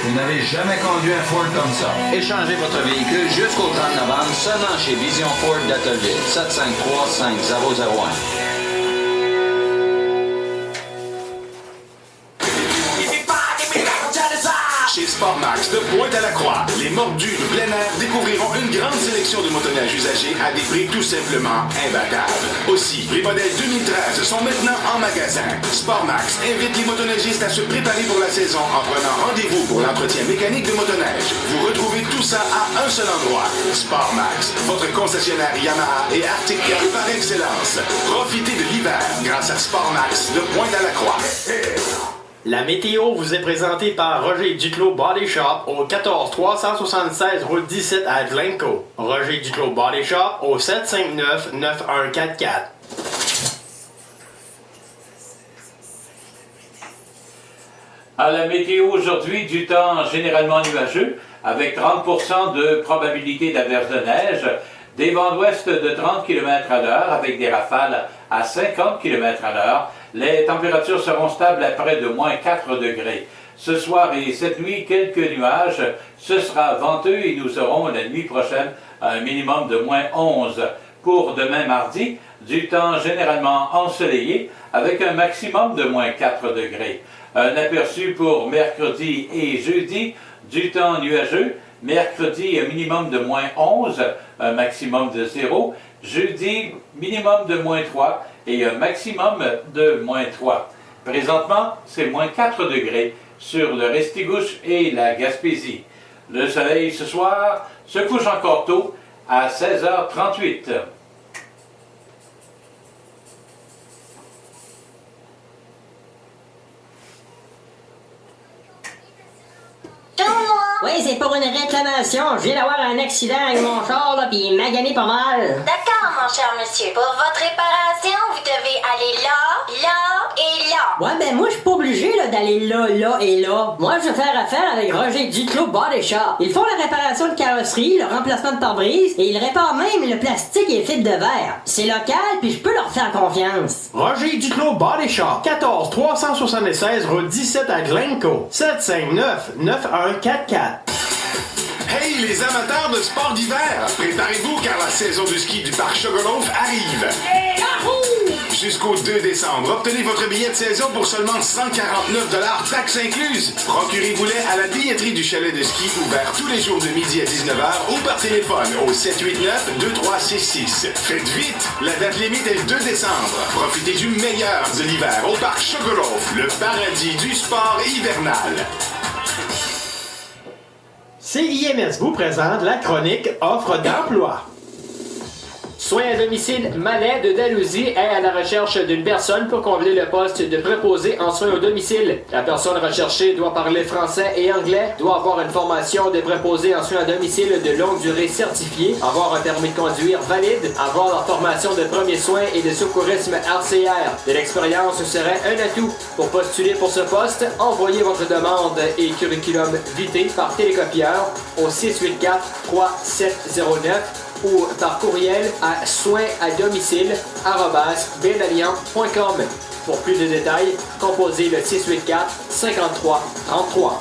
Vous n'avez jamais conduit un Ford comme ça. Échangez votre véhicule jusqu'au 30 novembre seulement chez Vision Ford d'Attelville. 753-5001. Chez Sportmax de Pointe-à-la-Croix, les mordus de plein air découvriront une grande sélection de motoneiges usagés à des prix tout simplement imbattables. Aussi, les modèles 2013 sont maintenant en magasin. Sportmax invite les motoneigistes à se préparer pour la saison en prenant rendez-vous pour l'entretien mécanique de motoneige. Vous retrouvez tout ça à un seul endroit. Sportmax, votre concessionnaire Yamaha et Arctic Car par excellence. Profitez de l'hiver grâce à Sportmax de Pointe-à-la-Croix. La météo vous est présentée par Roger Duclos Body Shop au 14 376 route 17 à Glencoe. Roger Duclos Body Shop au 759-9144. À la météo aujourd'hui, du temps généralement nuageux, avec 30% de probabilité d'averse de neige, des vents d'ouest de 30 km à l'heure avec des rafales à 50 km à l'heure. Les températures seront stables à près de moins 4 degrés. Ce soir et cette nuit, quelques nuages. Ce sera venteux et nous aurons la nuit prochaine un minimum de moins 11. Pour demain mardi, du temps généralement ensoleillé avec un maximum de moins 4 degrés. Un aperçu pour mercredi et jeudi, du temps nuageux. Mercredi, un minimum de moins 11, un maximum de 0. Jeudi, minimum de moins 3 et un maximum de moins 3. Présentement, c'est moins 4 degrés sur le Restigouche et la Gaspésie. Le soleil ce soir se couche encore tôt à 16h38. Oui, c'est pour une réclamation. Je viens d'avoir un accident avec mon char, là, puis il m'a gagné pas mal. D'accord, mon cher monsieur. Pour votre réparation, vous devez aller là, là et là. Ouais, ben moi, je suis pas obligé là, d'aller là, là et là. Moi, je vais faire affaire avec Roger Duclos Body Shop. Ils font la réparation de carrosserie, le remplacement de pare-brise, et ils réparent même le plastique et les fibres de verre. C'est local, puis je peux leur faire confiance. Roger Duclos Body Shop, 14 376 route 17 à Glencoe. 759-9144. Hey les amateurs de sport d'hiver, préparez-vous car la saison du ski du parc Sugarloaf arrive. Jusqu'au 2 décembre, obtenez votre billet de saison pour seulement 149 taxes incluses. Procurez-vous-les à la billetterie du chalet de ski ouvert tous les jours de midi à 19h ou par téléphone au 789-2366. Faites vite, la date limite est le 2 décembre. Profitez du meilleur de l'hiver au parc Sugarloaf, le paradis du sport hivernal. CIMS vous présente la chronique Offre d'emploi. Soins à domicile Malais de Dalhousie est à la recherche d'une personne pour combler le poste de préposé en soins au domicile. La personne recherchée doit parler français et anglais, doit avoir une formation de préposé en soins à domicile de longue durée certifiée, avoir un permis de conduire valide, avoir la formation de premiers soins et de secourisme RCR. De l'expérience serait un atout. Pour postuler pour ce poste, envoyez votre demande et curriculum vitae par télécopieur au 684-3709 ou par courriel à soinsadomicile@benalliant.com. Pour plus de détails, composez le 684-5333.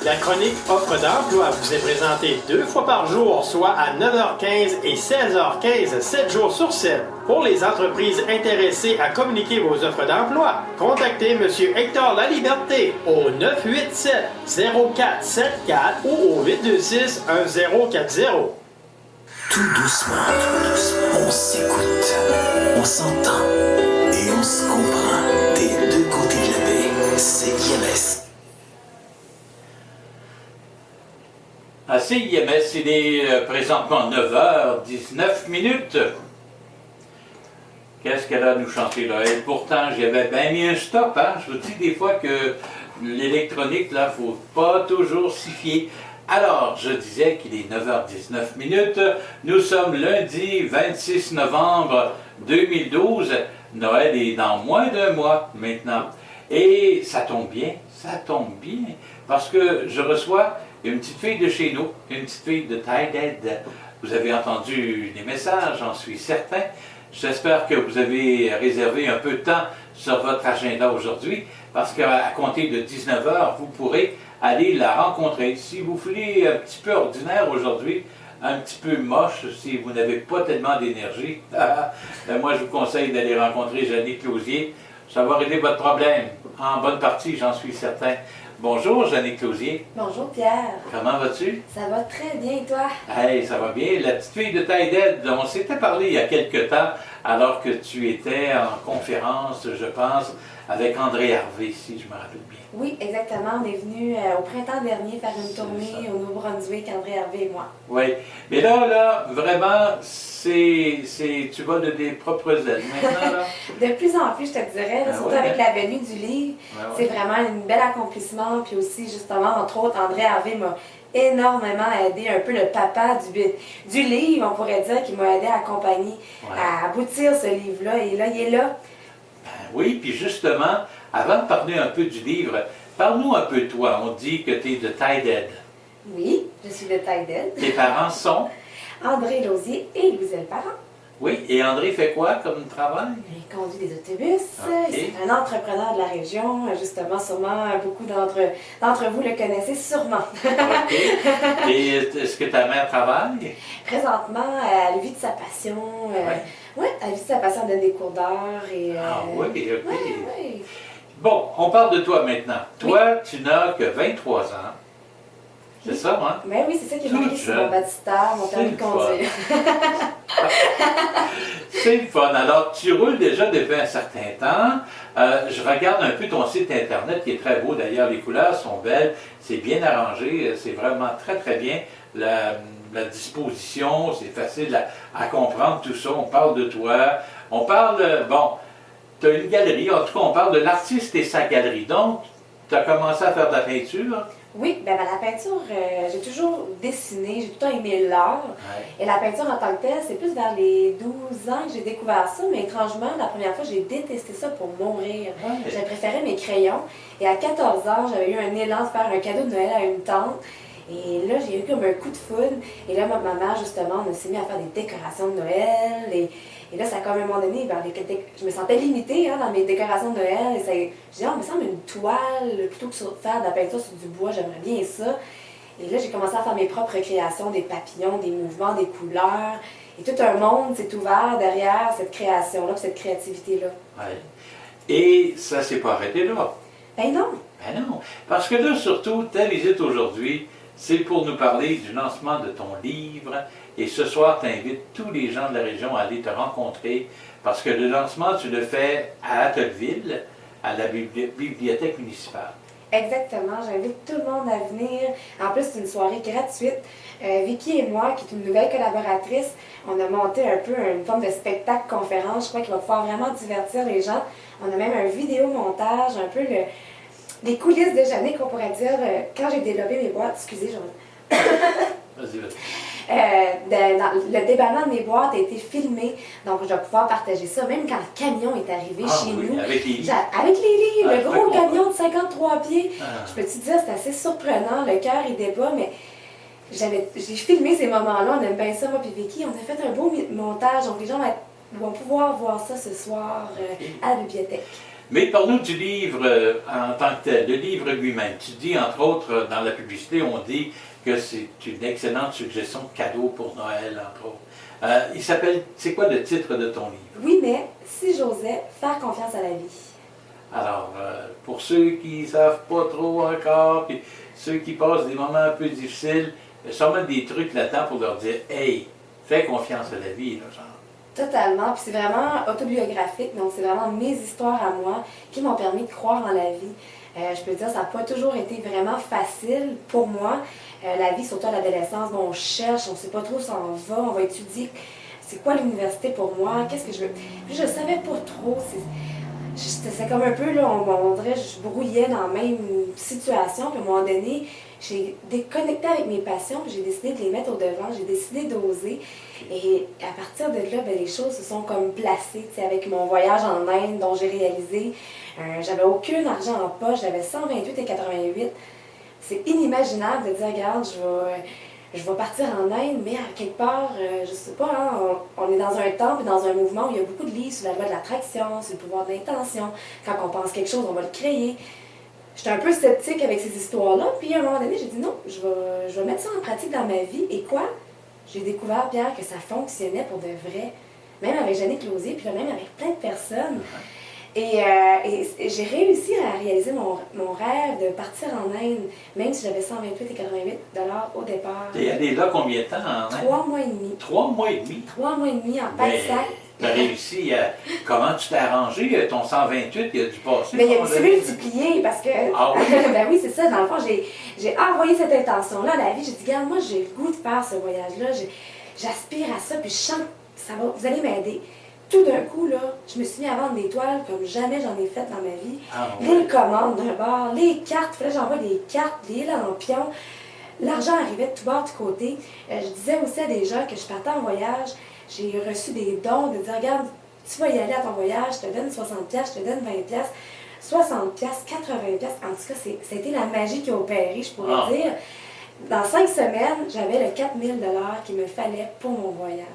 La chronique Offre d'emploi vous est présentée 2 fois par jour, soit à 9h15 et 16h15, 7 jours sur 7. Pour les entreprises intéressées à communiquer vos offres d'emploi, contactez M. Hector Laliberté au 987-0474 ou au 826-1040. Tout doucement, on s'écoute, on s'entend et on se comprend des deux côtés de la baie. CIMS. À CIMS, il est présentement 9h19. Qu'est-ce qu'elle a à nous chanter là? Et pourtant, j'avais bien mis un stop, hein? Je vous dis des fois que l'électronique, là, faut pas toujours s'y fier. Alors, je disais qu'il est 9h19. Nous sommes lundi 26 novembre 2012. Noël est dans moins d'un mois maintenant. Et ça tombe bien, parce que je reçois une petite fille de chez nous, une petite fille de taille d'aide. Vous avez entendu les messages, j'en suis certain. J'espère que vous avez réservé un peu de temps sur votre agenda aujourd'hui, parce qu'à compter de 19h, vous pourrez allez la rencontrer. Si vous voulez un petit peu ordinaire aujourd'hui, un petit peu moche, si vous n'avez pas tellement d'énergie, ben moi je vous conseille d'aller rencontrer Jannick Closier. Ça va régler votre problème. En bonne partie, j'en suis certain. Bonjour, Jannick Closier. Bonjour Pierre. Comment vas-tu? Ça va très bien et toi? Hey, ça va bien. La petite fille de taille d'aide, on s'était parlé il y a quelque temps, alors que tu étais en conférence, je pense, avec André Harvey, si je me rappelle bien. Oui, exactement. On est venu au printemps dernier faire une tournée au Nouveau-Brunswick, André Hervé et moi. Oui. Mais là, vraiment, tu vas de tes propres ailes maintenant, là? De plus en plus, je te dirais, là, surtout avec la venue du livre, c'est vraiment un bel accomplissement. Puis aussi, justement, entre autres, André Hervé m'a énormément aidé, un peu le papa du livre, on pourrait dire, qui m'a aidé à accompagner, à aboutir ce livre-là. Et là, il est là. Oui, puis justement, avant de parler un peu du livre, parle-nous un peu de toi. On dit que tu es de taille d'aide. Oui, je suis de taille d'aide. Tes parents sont? André Lausier et Louiselle Parent. Oui, et André fait quoi comme travail? Il conduit des autobus, Okay. c'est un entrepreneur de la région, justement, sûrement beaucoup d'entre vous le connaissez sûrement. OK. Et est-ce que ta mère travaille? Présentement, elle vit de sa passion, elle vit de sa passion, elle donne des cours d'art et... oui, OK. Oui. Bon, on parle de toi maintenant. Toi, tu n'as que 23 ans. C'est ça, hein? Ben oui, c'est ça qui est Toute marqué sur jeune. mon baptistère, mon permis de C'est le conduire. C'est le fun. Alors, tu roules déjà depuis un certain temps. Je regarde un peu ton site Internet qui est très beau. D'ailleurs, les couleurs sont belles. C'est bien arrangé. C'est vraiment très, très bien. La disposition, c'est facile à comprendre tout ça. On parle de toi. On parle, tu as une galerie. En tout cas, on parle de l'artiste et sa galerie. Donc, tu as commencé à faire de la peinture. Oui, ben la peinture, j'ai toujours dessiné, j'ai tout le temps aimé l'art. Et la peinture en tant que telle, c'est plus vers les 12 ans que j'ai découvert ça, mais étrangement, la première fois, j'ai détesté ça pour mourir. J'ai préféré mes crayons. Et à 14 ans, j'avais eu un élan de faire un cadeau de Noël à une tante. Et là, j'ai eu comme un coup de foudre. Et là, ma mère, justement, on s'est mis à faire des décorations de Noël. Et là, ça a comme à un moment donné, je me sentais limitée dans mes décorations de Noël. Et je disais, il me semble une toile, plutôt que faire de la peinture sur du bois, j'aimerais bien ça. Et là, j'ai commencé à faire mes propres créations, des papillons, des mouvements, des couleurs. Et tout un monde s'est ouvert derrière cette création-là, cette créativité-là. Oui. Et ça ne s'est pas arrêté là. Ben non. Ben non. Parce que là, surtout, ta visite aujourd'hui, c'est pour nous parler du lancement de ton livre. Et ce soir, tu invites tous les gens de la région à aller te rencontrer parce que le lancement, tu le fais à Atteville, à la bibliothèque municipale. Exactement, j'invite tout le monde à venir. En plus, c'est une soirée gratuite. Vicky et moi, qui est une nouvelle collaboratrice, on a monté un peu une forme de spectacle-conférence. Je crois qu'il va pouvoir vraiment divertir les gens. On a même un vidéo-montage, un peu les coulisses de Jannick, qu'on pourrait dire, quand j'ai développé mes boîtes. Excusez, Vas-y, vas-y. Le déballement de mes boîtes a été filmé, donc je vais pouvoir partager ça, même quand le camion est arrivé chez nous. Avec les livres. Avec les livres, le gros très camion de 53 pieds. Je peux te dire, c'est assez surprenant, le cœur il débat, mais j'ai filmé ces moments-là, on aime bien ça, moi et Vicky, on a fait un beau montage, donc les gens vont pouvoir voir ça ce soir à la bibliothèque. Mais parle-nous du livre en tant que tel, le livre lui-même. Tu dis, entre autres, dans la publicité, on dit que c'est une excellente suggestion de cadeau pour Noël, entre autres. Il s'appelle, c'est quoi le titre de ton livre? Oui, mais si j'osais faire confiance à la vie. Alors, pour ceux qui ne savent pas trop encore, puis ceux qui passent des moments un peu difficiles, il y a sûrement des trucs là-dedans pour leur dire « Hey, fais confiance à la vie, là, genre. » Totalement, puis c'est vraiment autobiographique, donc c'est vraiment mes histoires à moi qui m'ont permis de croire en la vie. Je peux dire, ça n'a pas toujours été vraiment facile pour moi. La vie, surtout à l'adolescence, on cherche, on ne sait pas trop où ça en va, on va étudier c'est quoi l'université pour moi, qu'est-ce que je veux. Puis je ne savais pas trop. C'est comme un peu, là, on dirait, je brouillais dans la même situation, puis à un moment donné, j'ai déconnecté avec mes passions, puis j'ai décidé de les mettre au devant, j'ai décidé d'oser. Et à partir de là, les choses se sont comme placées, avec mon voyage en Inde dont j'ai réalisé. J'avais aucun argent en poche, j'avais 128,88. C'est inimaginable de dire, regarde, je vais partir en Inde, mais à quelque part, je sais pas, on est dans un temple, dans un mouvement où il y a beaucoup de livres sur la loi de l'attraction, sur le pouvoir de l'intention. Quand on pense quelque chose, on va le créer. j'étais un peu sceptique avec ces histoires-là. Puis à un moment donné, j'ai dit non, je vais mettre ça en pratique dans ma vie. Et quoi? J'ai découvert, Pierre, que ça fonctionnait pour de vrai. Même avec Jannick Lausier, puis là, même avec plein de personnes. Et j'ai réussi à réaliser mon rêve de partir en Inde, même si j'avais 128 et 88 $ au départ. T'es allé là combien de temps en Inde? 3 mois et demi. 3 mois et demi? 3 mois et demi en pack-sac. T'as réussi à... Comment tu t'es arrangé? Ton 128, il a dû passer? Mais il s'est multiplié parce que... Ah oui? Ben oui, c'est ça. Dans le fond, j'ai envoyé cette intention-là à la vie. J'ai dit, regarde, moi, j'ai le goût de faire ce voyage-là. J'aspire à ça, puis je sens que ça va, vous allez m'aider. Tout d'un coup, là, je me suis mis à vendre des toiles comme jamais j'en ai fait dans ma vie. Ah, Les commandes d'un bar, les cartes, il fallait que j'envoie des cartes, des lampions. L'argent arrivait de tout bord, de tout côté. Je disais aussi à des gens que je partais en voyage. J'ai reçu des dons de dire, regarde, tu vas y aller à ton voyage, je te donne 60$, je te donne 20$, 60$, 80$. En tout cas, c'était la magie qui a opéré, je pourrais dire. Dans 5 semaines, j'avais le 4000$ qu'il me fallait pour mon voyage.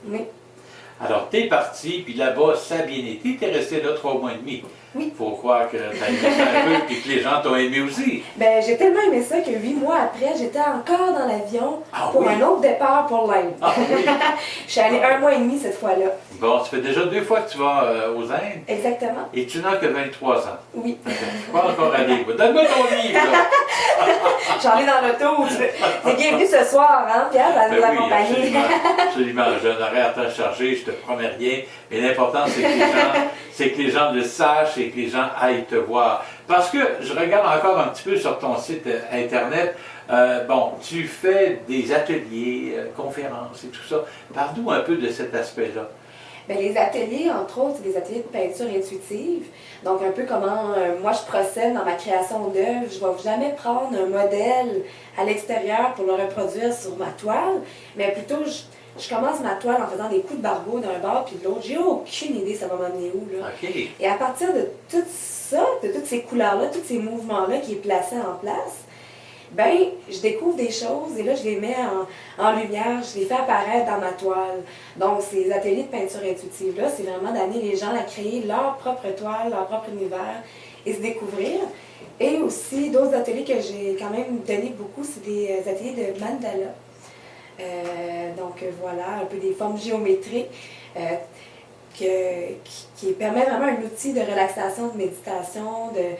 Oui. Alors, t'es parti, puis là-bas, ça a bien été. T'es resté là 3 mois et demi. Oui. Faut croire que t'as aimé ça un peu, puis que les gens t'ont aimé aussi. Ben, j'ai tellement aimé ça que 8 mois après, j'étais encore dans l'avion pour oui? un autre départ pour l'Inde. Ah oui? Je suis allée 1 mois et demi cette fois-là. Bon, ça fait déjà 2 fois que tu vas aux Indes. Exactement. Et tu n'as que 23 ans. Oui. Je suis pas encore allé. Donne-moi ton livre, là. J'en ai dans l'auto. T'es bienvenu ce soir, hein, Pierre, à nous Ben oui, accompagner. absolument. Je n'aurai à t'en charger, je te promets rien. Mais l'important, c'est que les gens le sachent et que les gens aillent te voir. Parce que je regarde encore un petit peu sur ton site Internet. Bon, tu fais des ateliers, conférences et tout ça. Parle-nous un peu de cet aspect-là. Bien, les ateliers, entre autres, c'est des ateliers de peinture intuitive. Donc, un peu comment moi je procède dans ma création d'œuvre. Je ne vais jamais prendre un modèle à l'extérieur pour le reproduire sur ma toile, mais plutôt je commence ma toile en faisant des coups de barbeau d'un bord puis de l'autre. J'ai aucune idée ça va m'amener où, là. Okay. Et à partir de tout ça, de toutes ces couleurs-là, tous ces mouvements-là qui est placé en place, ben, je découvre des choses et là, je les mets en lumière, je les fais apparaître dans ma toile. Donc, ces ateliers de peinture intuitive-là, c'est vraiment d'amener les gens à créer leur propre toile, leur propre univers et se découvrir. Et aussi, d'autres ateliers que j'ai quand même donné beaucoup, c'est des ateliers de mandala. Donc, voilà, un peu des formes géométriques qui permet vraiment un outil de relaxation, de méditation, de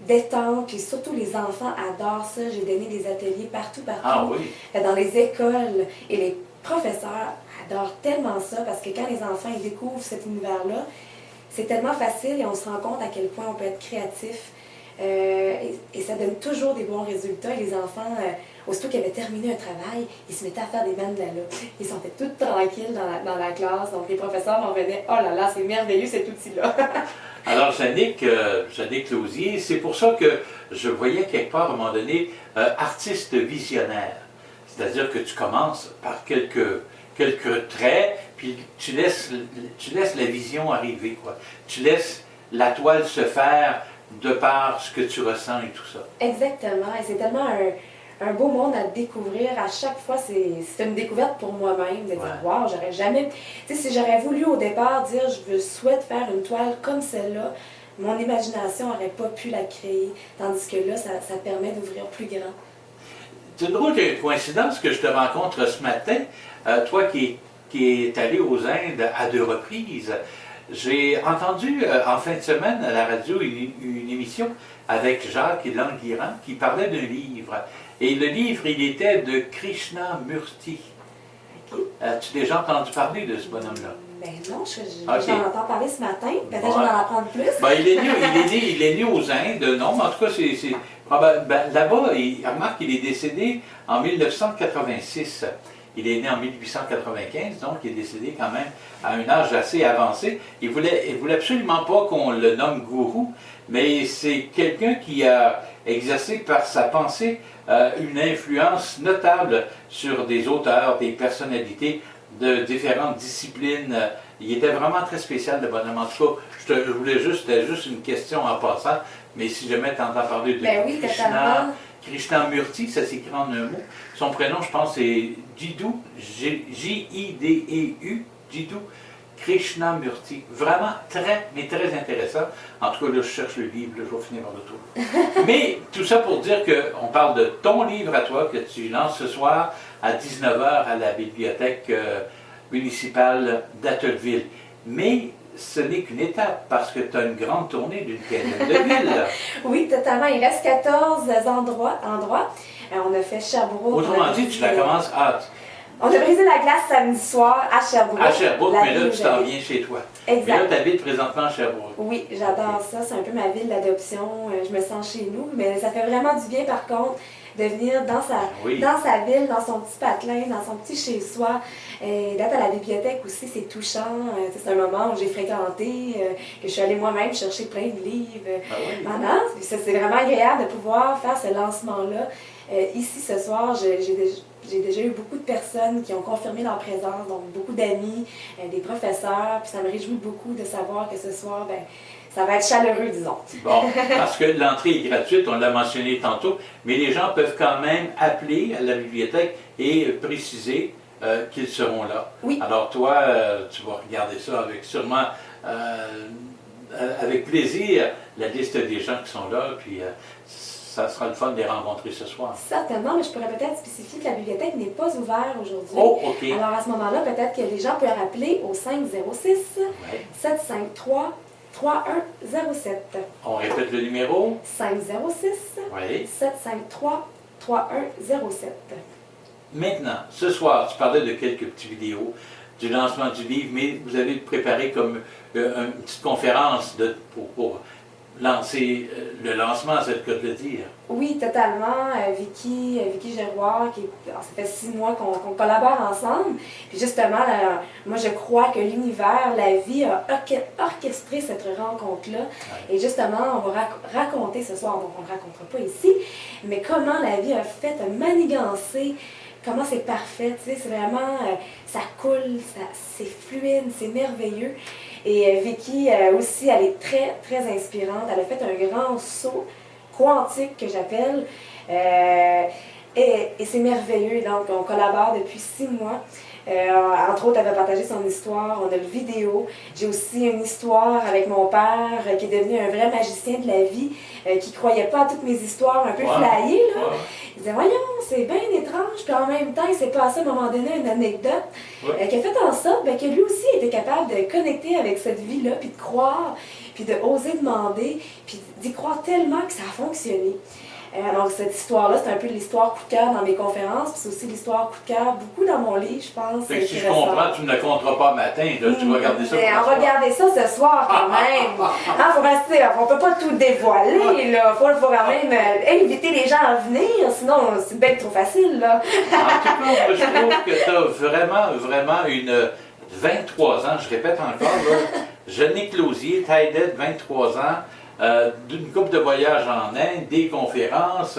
détente, puis surtout les enfants adorent ça. J'ai donné des ateliers partout, Ah oui? dans les écoles, et les professeurs adorent tellement ça, parce que quand les enfants ils découvrent cet univers-là, c'est tellement facile et on se rend compte à quel point on peut être créatif. Et ça donne toujours des bons résultats. Et les enfants, aussitôt qu'ils avaient terminé un travail, ils se mettaient à faire des mandalas. Ils sont tout tranquilles dans la classe. Donc les professeurs m'en venaient, oh là là, c'est merveilleux cet outil-là. Alors, Jannick Lausier, c'est pour ça que je voyais quelque part à un moment donné artiste visionnaire. C'est-à-dire que tu commences par quelques traits, puis tu laisses la vision arriver, quoi. Tu laisses la toile se faire de par ce que tu ressens et tout ça. Exactement. Et c'est tellement un beau monde à découvrir. À chaque fois, c'est une découverte pour moi-même de dire, wow, j'aurais jamais... Tu sais, si j'aurais voulu au départ dire, je souhaite faire une toile comme celle-là, mon imagination n'aurait pas pu la créer. Tandis que là, ça permet d'ouvrir plus grand. C'est une drôle de coïncidence que je te rencontre ce matin. Toi qui es allé aux Indes à 2 reprises. J'ai entendu en fin de semaine à la radio une émission avec Jacques Languirand qui parlait d'un livre. Et le livre, il était de Krishnamurti. As-tu déjà entendu parler de ce bonhomme-là? Ben non, j'en entends parler ce matin. Peut-être que je vais en apprendre plus. Ben, il est né aux Indes. Non, mais en tout cas, là-bas, remarque qu'il est décédé en 1986. Il est né en 1895, donc il est décédé quand même à un âge assez avancé. Il voulait absolument pas qu'on le nomme gourou, mais c'est quelqu'un qui a exercé par sa pensée une influence notable sur des auteurs, des personnalités de différentes disciplines. Il était vraiment très spécial, le bonhomme. En tout cas, je voulais c'était juste une question en passant, mais si jamais tu entends parler de Krishnamurti, ça s'écrit en un mot. Son prénom, je pense, c'est Jiddu, J-I-D-E-U, Jiddu Krishnamurti. Vraiment très, mais très intéressant. En tout cas, là, je cherche le livre, là, je vais finir par le trouver. Mais tout ça pour dire qu'on parle de ton livre à toi que tu lances ce soir à 19 h à la bibliothèque municipale d'Attelville. Mais ce n'est qu'une étape parce que tu as une grande tournée d'une quinzaine de villes. Oui, totalement. Il reste 14 endroits. On a fait Sherbrooke. Autrement dit, tu la commences hâte. On a brisé la glace samedi soir à Sherbrooke. À Sherbrooke, mais là, ville tu où t'en j'habite. viens chez toi. Exact. Mais là, tu habites présentement à Sherbrooke. Oui, j'adore ça. C'est un peu ma ville d'adoption. Je me sens chez nous. Mais ça fait vraiment du bien, par contre, de venir dans sa ville, dans son petit patelin, dans son petit chez-soi. D'être à la bibliothèque aussi, c'est touchant. C'est un moment où j'ai fréquenté, que je suis allée moi-même chercher plein de livres. Pendant. Puis ça, c'est vraiment agréable de pouvoir faire ce lancement-là. Ici, ce soir, j'ai déjà eu beaucoup de personnes qui ont confirmé leur présence, donc beaucoup d'amis, des professeurs, puis ça me réjouit beaucoup de savoir que ce soir, ben, ça va être chaleureux, disons. Bon, parce que l'entrée est gratuite, on l'a mentionné tantôt, mais les gens peuvent quand même appeler à la bibliothèque et préciser qu'ils seront là. Oui. Alors toi, tu vas regarder ça avec sûrement, avec plaisir, la liste des gens qui sont là, puis ça sera le fun de les rencontrer ce soir. Certainement, mais je pourrais peut-être spécifier que la bibliothèque n'est pas ouverte aujourd'hui. Oh, OK. Alors à ce moment-là, peut-être que les gens peuvent appeler au 506 753 3107. On répète le numéro? 506 753 3107. Maintenant, ce soir, tu parlais de quelques petites vidéos du lancement du livre, mais vous avez préparé comme une petite conférence pour lancer le lancement, c'est le cas de le dire. Oui, totalement. Vicky Giroir, ça fait 6 mois qu'on collabore ensemble. Puis justement, moi je crois que l'univers, la vie a orchestré cette rencontre-là. Ouais. Et justement, on va raconter ce soir, donc on ne le racontera pas ici, mais comment la vie a fait manigancer, comment c'est parfait, tu sais, c'est vraiment, ça coule, c'est fluide, c'est merveilleux. Et Vicky aussi, elle est très, très inspirante. Elle a fait un grand saut quantique que j'appelle. Et c'est merveilleux. Donc, on collabore depuis 6 mois. Entre autres, elle va partager son histoire. On a le vidéo. J'ai aussi une histoire avec mon père qui est devenu un vrai magicien de la vie, qui ne croyait pas à toutes mes histoires un peu flyées. Là. Il disait, voyons, c'est bien étrange. Puis en même temps, il s'est passé à un moment donné une anecdote qui a fait en sorte que lui aussi était capable de connecter avec cette vie-là, puis de croire, puis de oser demander, puis d'y croire tellement que ça a fonctionné. Alors, cette histoire-là, c'est un peu l'histoire coup de cœur dans mes conférences, puis c'est aussi l'histoire coup de cœur beaucoup dans mon livre, je pense. Fait que si je comprends, tu ne le compteras pas matin, là, tu vas regarder ça. On va regarder ça ce soir quand même. Faut rester, on peut pas tout dévoiler, là. Faut quand même inviter les gens à venir, sinon c'est bien trop facile, là. En tout cas, moi, je trouve que tu as vraiment une 23 ans, je répète encore, là, jeune éclosier, taille d'être 23 ans, d'une couple de voyages en Inde, des conférences,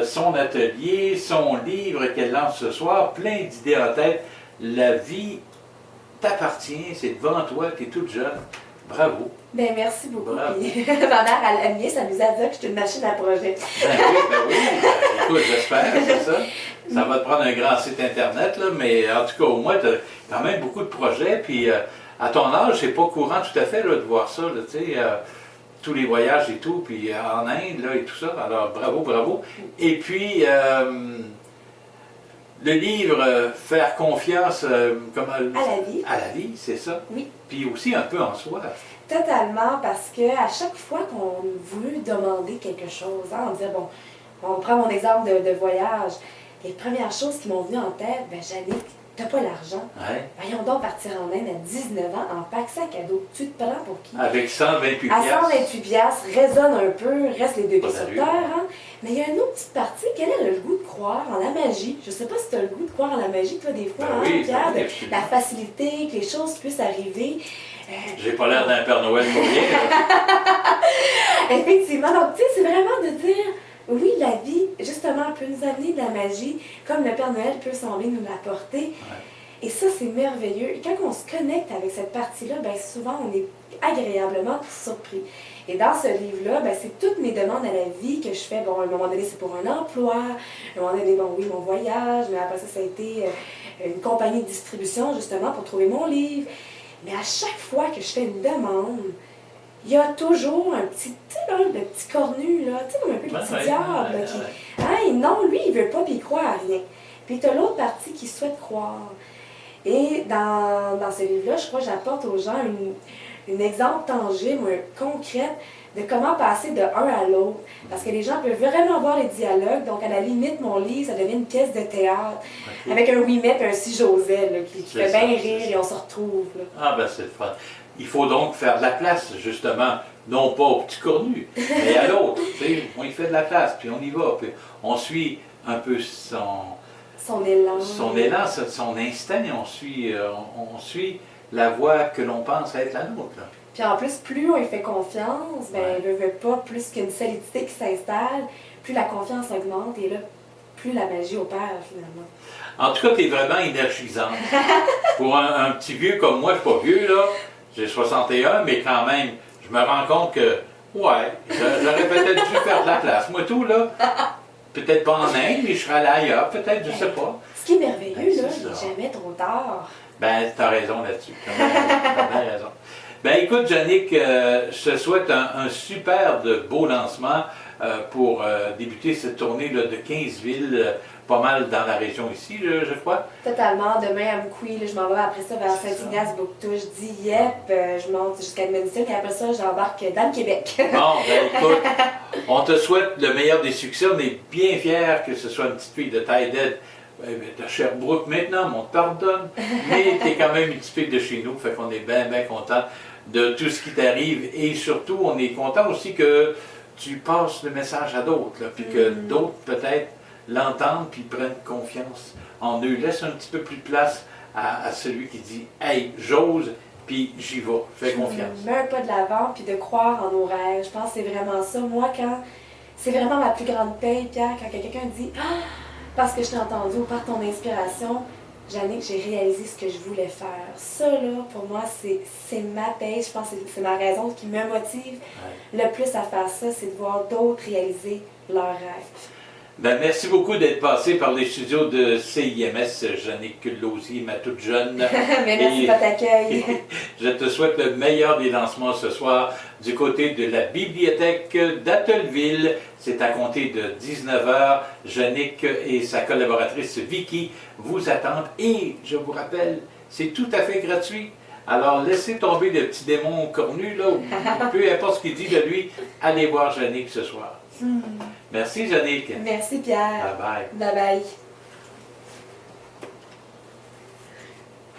son atelier, son livre qu'elle lance ce soir, plein d'idées en tête. La vie t'appartient, c'est devant toi, tu es toute jeune. Bravo. Ben merci beaucoup. Puis, ma mère, elle aime bien s'amuser à dire que je suis une machine à projet. Ben oui. Écoute, j'espère, c'est ça. Ça va te prendre un grand site Internet, là, mais en tout cas, au moins, tu as quand même beaucoup de projets. Puis, à ton âge, c'est pas courant tout à fait là, de voir ça, tu sais. Tous les voyages et tout, puis en Inde, là, et tout ça. Alors, bravo. Et puis, le livre Faire confiance à la vie. À la vie, c'est ça. Oui. Puis aussi un peu en soi. Totalement, parce que à chaque fois qu'on veut demander quelque chose, on dit, bon, on prend mon exemple de voyage, les premières choses qui m'ont venu en tête, ben Jannick, t'as pas l'argent. Ouais. Voyons donc partir en Inde à 19 ans en pack sac à dos. Tu te prends pour qui? Avec 128 À 128 piastres, raisonne un peu, reste les 2 pieds sur terre. Hein? Mais il y a une autre petite partie, quelle est le goût de croire en la magie? Je sais pas si tu as le goût de croire en la magie, toi, des fois, oui, Pierre, la facilité, que les choses puissent arriver. J'ai pas l'air d'un Père Noël pour rien. Effectivement, donc tu sais, c'est vraiment de dire, oui, la vie, justement, peut nous amener de la magie, comme le Père Noël peut sembler nous l'apporter. Ouais. Et ça, c'est merveilleux. Et quand on se connecte avec cette partie-là, bien souvent, on est agréablement surpris. Et dans ce livre-là, bien, c'est toutes mes demandes à la vie que je fais. Bon, à un moment donné, c'est pour un emploi. À un moment donné, bon, oui, mon voyage. Mais après ça, ça a été une compagnie de distribution, justement, pour trouver mon livre. Mais à chaque fois que je fais une demande, il y a toujours un petit, tu sais, là, le petit cornu, là, tu sais, comme un peu le petit diable, là, qui... Hein, non, lui, il veut pas, puis il croit à rien. Puis t'as l'autre partie qui souhaite croire. Et dans ce livre-là, je crois que j'apporte aux gens une exemple tangible, concrète, de comment passer de un à l'autre. Parce que les gens peuvent vraiment voir les dialogues. Donc, à la limite, mon livre, ça devient une pièce de théâtre. Okay. Avec un Ouimet et un Si José, là, qui fait bien rire et on se retrouve. Là. Ah, ben c'est le fun. Il faut donc faire de la place, justement, non pas au petit cornu, mais à l'autre. On y fait de la place, puis on y va. Puis on suit un peu son élan, son instinct, on suit la voie que l'on pense être la nôtre. Là. Puis en plus, plus on y fait confiance, ben, il veut pas, plus qu'une solidité qui s'installe, plus la confiance augmente et là, plus la magie opère finalement. En tout cas, tu es vraiment énergisante. Pour un petit vieux comme moi, je suis pas vieux, là, j'ai 61, mais quand même, je me rends compte que, ouais, j'aurais peut-être dû faire de la place. Moi, tout, là, peut-être pas en Inde, mais je serais allé ailleurs, peut-être, je sais pas. Ce qui est merveilleux, là, il n'est jamais trop tard. Ben, t'as raison là-dessus. T'as bien raison. Ben, écoute, Jannick, je te souhaite un super de beau lancement pour débuter cette tournée là, de 15 villes, pas mal dans la région ici, je crois. Totalement. Demain à Mkoui, je m'en vais après ça vers Saint-Ignace-Bouctouche, Dieppe, je monte jusqu'à Edmundston et après ça, j'embarque dans le Québec. Bon, ben écoute, on te souhaite le meilleur des succès. On est bien fiers que ce soit une petite fille de taille d'aide. De Sherbrooke maintenant, on te pardonne, mais tu es quand même une petite fille de chez nous, fait qu'on est bien, bien content de tout ce qui t'arrive et surtout, on est content aussi que tu passes le message à d'autres, puis que d'autres peut-être l'entendent puis prennent confiance en eux. Laisse un petit peu plus de place à celui qui dit « Hey, j'ose, puis j'y vais, fais confiance. » Mets un pas de l'avant puis de croire en nos rêves. Je pense que c'est vraiment ça. Moi, c'est vraiment ma plus grande paye, Pierre, quand quelqu'un dit « Ah! » Parce que je t'ai entendu ou par ton inspiration, Jannick, j'ai réalisé ce que je voulais faire. Ça, là, pour moi, c'est ma paye. Je pense que c'est ma raison qui me motive le plus à faire ça, c'est de voir d'autres réaliser leurs rêves. Ben, merci beaucoup d'être passé par les studios de CIMS, Jannick Lausier, ma toute jeune. Mais merci pour l'accueil. Je te souhaite le meilleur des lancements ce soir du côté de la bibliothèque d'Attelville. C'est à compter de 19h. Jannick et sa collaboratrice Vicky vous attendent. Et je vous rappelle, c'est tout à fait gratuit. Alors, laissez tomber le petit démon cornu, là, ou peu importe ce qu'il dit de lui, allez voir Jannick ce soir. Merci, Jannick. Merci, Pierre. Bye-bye. Bye-bye.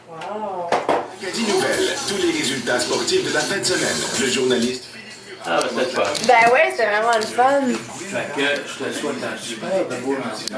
Wow. Acadie Nouvelle, tous les résultats sportifs de la fin de semaine. Le journaliste... Ah, c'est le fun. Ben ouais, c'était vraiment le fun. Fait que je te souhaite un super beau lancement.